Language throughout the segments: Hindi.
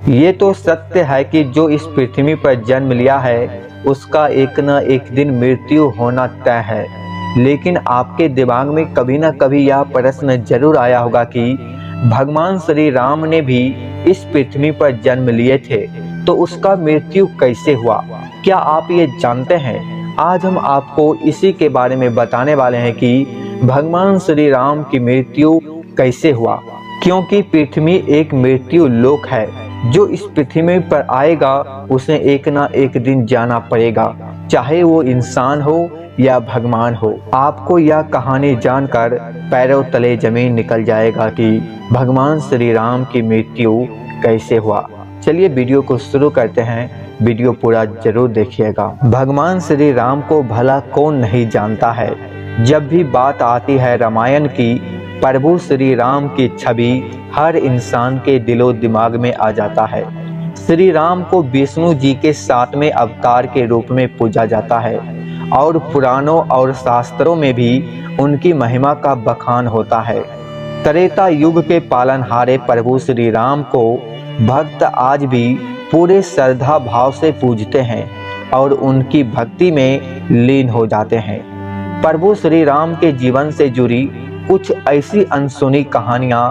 ये तो सत्य है कि जो इस पृथ्वी पर जन्म लिया है उसका एक न एक दिन मृत्यु होना तय है। लेकिन आपके दिमाग में कभी न कभी यह प्रश्न जरूर आया होगा कि भगवान श्री राम ने भी इस पृथ्वी पर जन्म लिए थे तो उसका मृत्यु कैसे हुआ? क्या आप ये जानते हैं? आज हम आपको इसी के बारे में बताने वाले हैं कि भगवान श्री राम की मृत्यु कैसे हुआ। क्योंकि पृथ्वी एक मृत्यु लोक है, जो इस पृथ्वी पर आएगा उसे एक ना एक दिन जाना पड़ेगा, चाहे वो इंसान हो या भगवान हो। आपको यह कहानी जानकर पैरों तले जमीन निकल जाएगा कि भगवान श्री राम की मृत्यु कैसे हुआ। चलिए वीडियो को शुरू करते हैं, वीडियो पूरा जरूर देखिएगा। भगवान श्री राम को भला कौन नहीं जानता है। जब भी बात आती है रामायण की, प्रभु श्री राम की छवि हर इंसान के दिलो दिमाग में आ जाता है। श्री राम को विष्णु जी के 7वें अवतार के रूप में पूजा जाता है और पुराणों और शास्त्रों में भी उनकी महिमा का बखान होता है। त्रेता युग के पालनहारे प्रभु श्री राम को भक्त आज भी पूरे श्रद्धा भाव से पूजते हैं और उनकी भक्ति में लीन हो जाते हैं। प्रभु श्री राम के जीवन से जुड़ी कुछ ऐसी अनसुनी कहानियां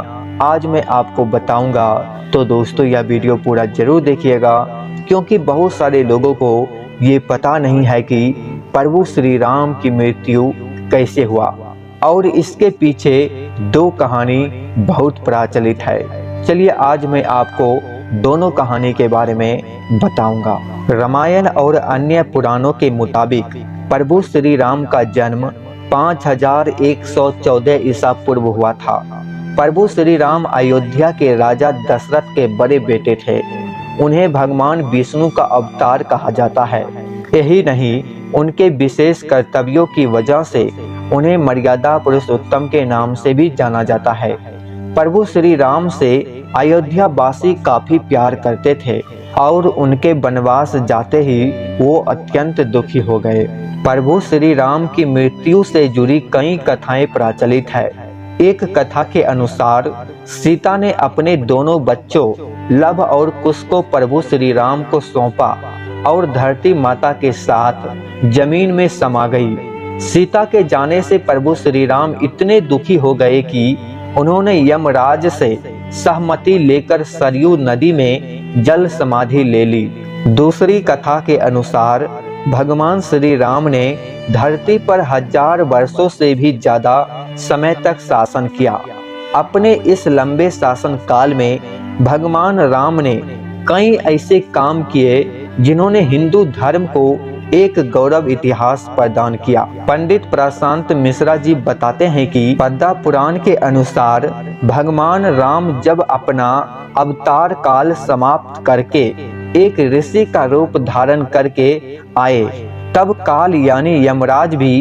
आज मैं आपको बताऊंगा, तो दोस्तों यह वीडियो पूरा जरूर देखिएगा, क्योंकि बहुत सारे लोगों को ये पता नहीं है कि प्रभु श्री राम की मृत्यु कैसे हुआ और इसके पीछे दो कहानी बहुत प्रचलित है। चलिए आज मैं आपको दोनों कहानी के बारे में बताऊंगा। रामायण और अन्य पुराणों के मुताबिक प्रभु श्री राम का जन्म 5114 ईसा पूर्व हुआ था। प्रभु श्री राम अयोध्या के राजा दशरथ के बड़े बेटे थे। उन्हें भगवान विष्णु का अवतार कहा जाता है। यही नहीं, उनके विशेष कर्तव्यों की वजह से उन्हें मर्यादा पुरुषोत्तम के नाम से भी जाना जाता है। प्रभु श्री राम से अयोध्या वासी काफी प्यार करते थे और उनके वनवास जाते ही वो अत्यंत दुखी हो गए। प्रभु श्री राम की मृत्यु से जुड़ी कई कथाएं प्रचलित है। एक कथा के अनुसार सीता ने अपने दोनों बच्चों लव और कुश को प्रभु श्री राम को सौंपा और धरती माता के साथ जमीन में समा गई। सीता के जाने से प्रभु श्री राम इतने दुखी हो गए कि उन्होंने यमराज से सहमति लेकर सरयू नदी में जल समाधि ले ली। दूसरी कथा के अनुसार भगवान श्री राम ने धरती पर 1000 वर्षों से भी ज्यादा समय तक शासन किया। अपने इस लंबे शासन काल में भगवान राम ने कई ऐसे काम किए जिन्होंने हिंदू धर्म को एक गौरव इतिहास प्रदान किया। पंडित प्रशांत मिश्रा जी बताते हैं कि पद्म पुराण के अनुसार भगवान राम जब अपना अवतार काल समाप्त करके एक ऋषि का रूप धारण करके आए, तब काल यानी यमराज भी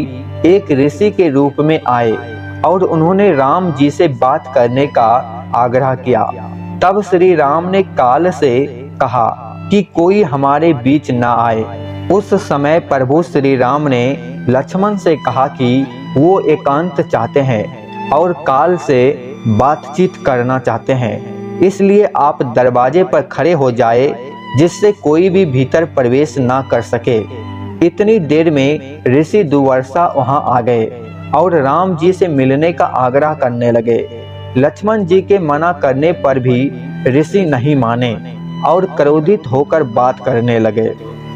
एक ऋषि के रूप में आए और उन्होंने राम जी से बात करने का आग्रह किया। तब श्री राम ने काल से कहा कि कोई हमारे बीच ना आए। उस समय प्रभु श्री राम ने लक्ष्मण से कहा कि वो एकांत चाहते हैं और काल से बातचीत करना चाहते हैं, इसलिए आप दरवाजे पर खड़े हो जाए जिससे कोई भी भीतर प्रवेश ना कर सके। इतनी देर में ऋषि दुर्वासा वहां आ गए और राम जी से मिलने का आग्रह करने लगे। लक्ष्मण जी के मना करने पर भी ऋषि नहीं माने और क्रोधित होकर बात करने लगे।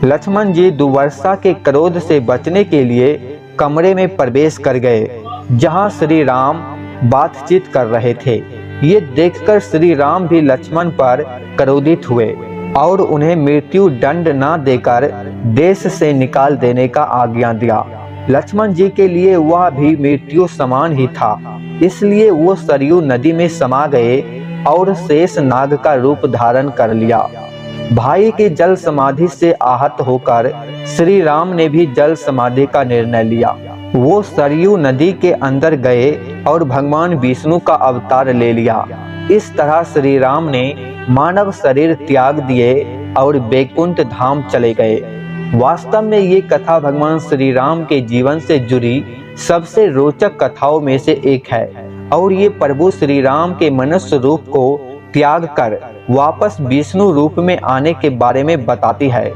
लक्ष्मण जी दुर्वासा के क्रोध से बचने के लिए कमरे में प्रवेश कर गए जहां श्री राम बातचीत कर रहे थे। ये देखकर श्री राम भी लक्ष्मण पर क्रोधित हुए और उन्हें मृत्यु दंड न देकर देश से निकाल देने का आज्ञा दिया। लक्ष्मण जी के लिए वह भी मृत्यु समान ही था, इसलिए वो सरयू नदी में समा गए और शेष नाग का रूप धारण कर लिया। भाई की जल समाधि से आहत होकर श्री राम ने भी जल समाधि का निर्णय लिया। वो सरयू नदी के अंदर गए और भगवान विष्णु का अवतार ले लिया। इस तरह श्री राम ने मानव शरीर त्याग दिए और बैकुंठ धाम चले गए। वास्तव में ये कथा भगवान श्री राम के जीवन से जुड़ी सबसे रोचक कथाओं में से एक है और ये प्रभु श्री राम के मनुष्य रूप को त्याग कर वापस विष्णु रूप में आने के बारे में बताती है।